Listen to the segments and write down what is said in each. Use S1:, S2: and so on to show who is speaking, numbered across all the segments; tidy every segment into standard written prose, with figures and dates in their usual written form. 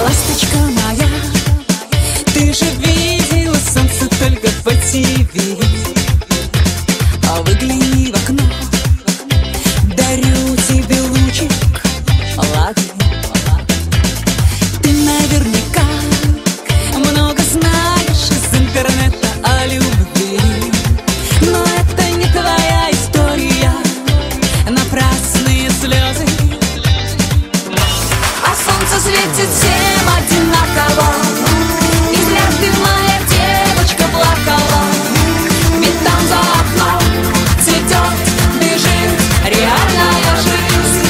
S1: Ласточка моя, ты же видела солнце только по ТВ. А выгляни в окно, дарю тебе лучик, ладно. Ты наверняка много знаешь из интернета о любви, но это не твоя история, напрасные слезы. А солнце светит всем одинаково, и зря ты, моя девочка, плакала. Ведь там за окном цветет, бежит реальная жизнь.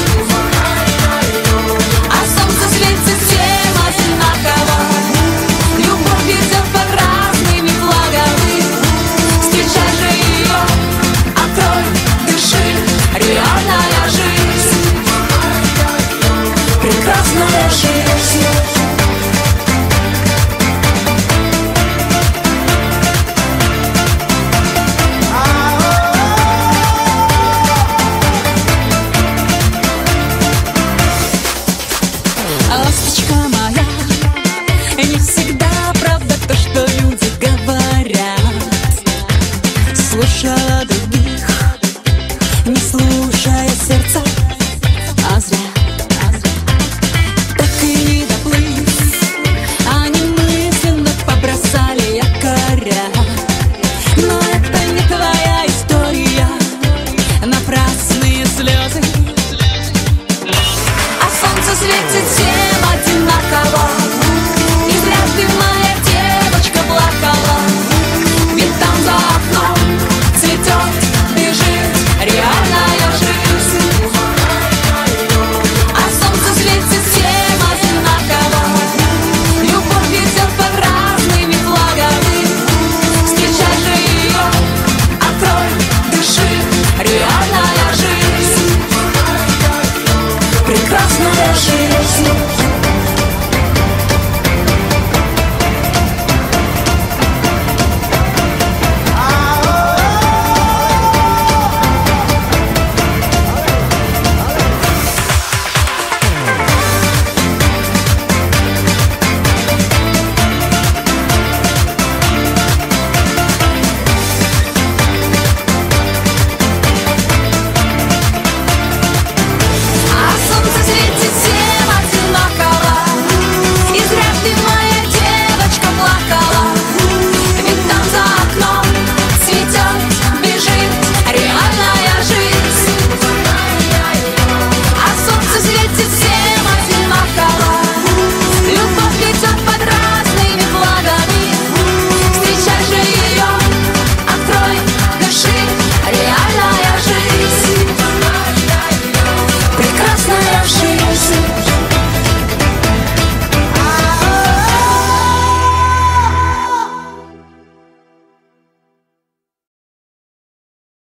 S1: А солнце светит всем одинаково, любовь идет под разными флагами. Встречай же ее, открой, дыши, реальная жизнь, прекрасная жизнь. Ласточка моя, не всегда правда то, что люди говорят. Слушала других, не слушая сердца, а зря. Так и не доплыть, они мысленно побросали якоря. Но это не твоя история, напрасные слезы. А солнце светит всем